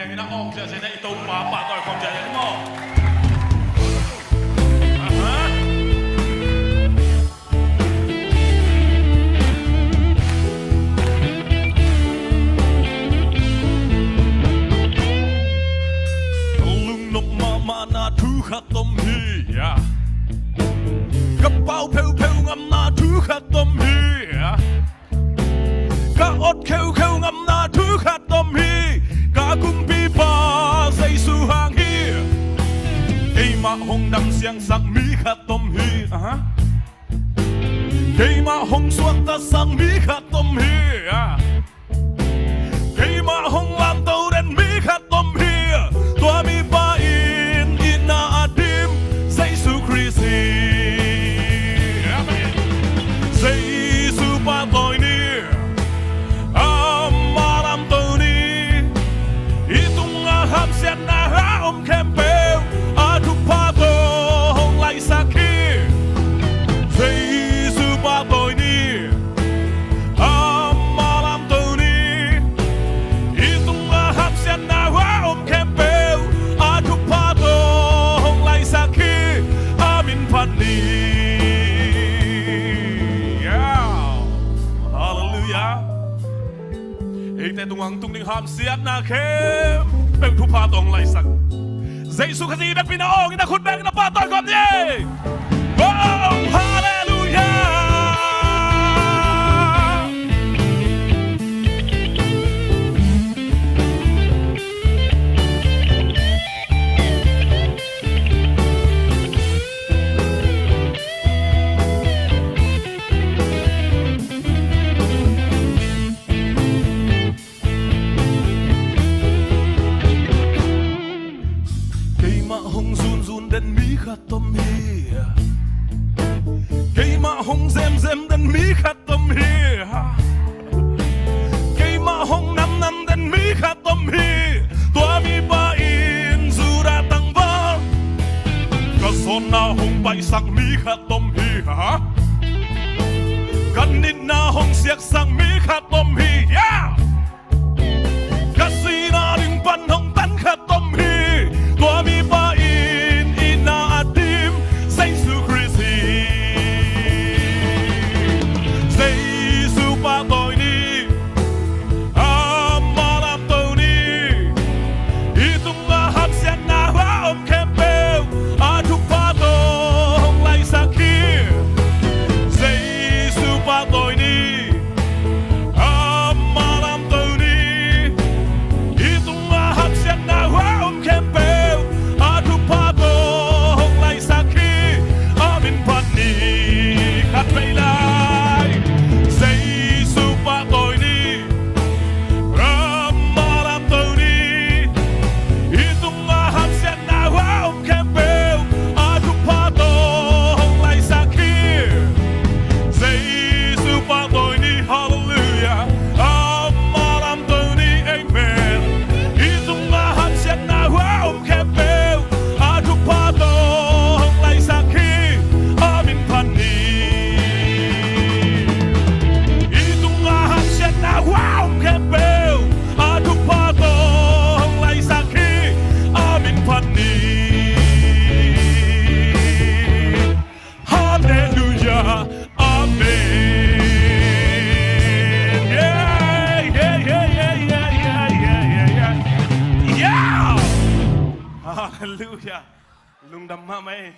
mẹ nó ong sẽ này tàu bà tỏi không chạy đúng không? Lung nộp mà na thu khát tôm hi ya. Gấp bao phèo phèo ngâm na thu khát tôm hi ya. Cả ốt khêu khêu ngâm na thu khát tôm hi. Cả cung pi ba dây su hàng hi. Cây mà hồng đầm xiang sang mi khát tôm hi. Cây mà hồng suốt ta sang mi khát tôm hi ya. Cây mà hồng làm tàu đen mi khát tôm hi. Tua mi ba in ina adim dây su Christi. Dây su ba tôi ni amaram tôi ni. Itung aham siat na ha kempel adu pa to hong lai sakhi. Dây su ba tôi ni amaram tôi ni. Itung aham siat na ha kempel adu pa to hong lai sakhi. Amin padni. Ite tungang tung ning ham siat na kem Beng thu pa tong lai sak Dây su khasi bek pinaong ina khut bek ina pa tol kom ye Oh hallelujah. Hong run run den mi khát tôm hi. Cây mà hong rem rem den mi khát tôm hi. Cây mà hong nam nam den mi khát tôm hi. Tua mi ba in zu ra tăng va. Ka son na hong bai sang mi khát tôm hi. Kan nit na hong siak sang mi khát tôm hi. Ka si na ling pan hong tan khát tôm hi. Tua mi ba Hallelujah. Lung đam ma mê.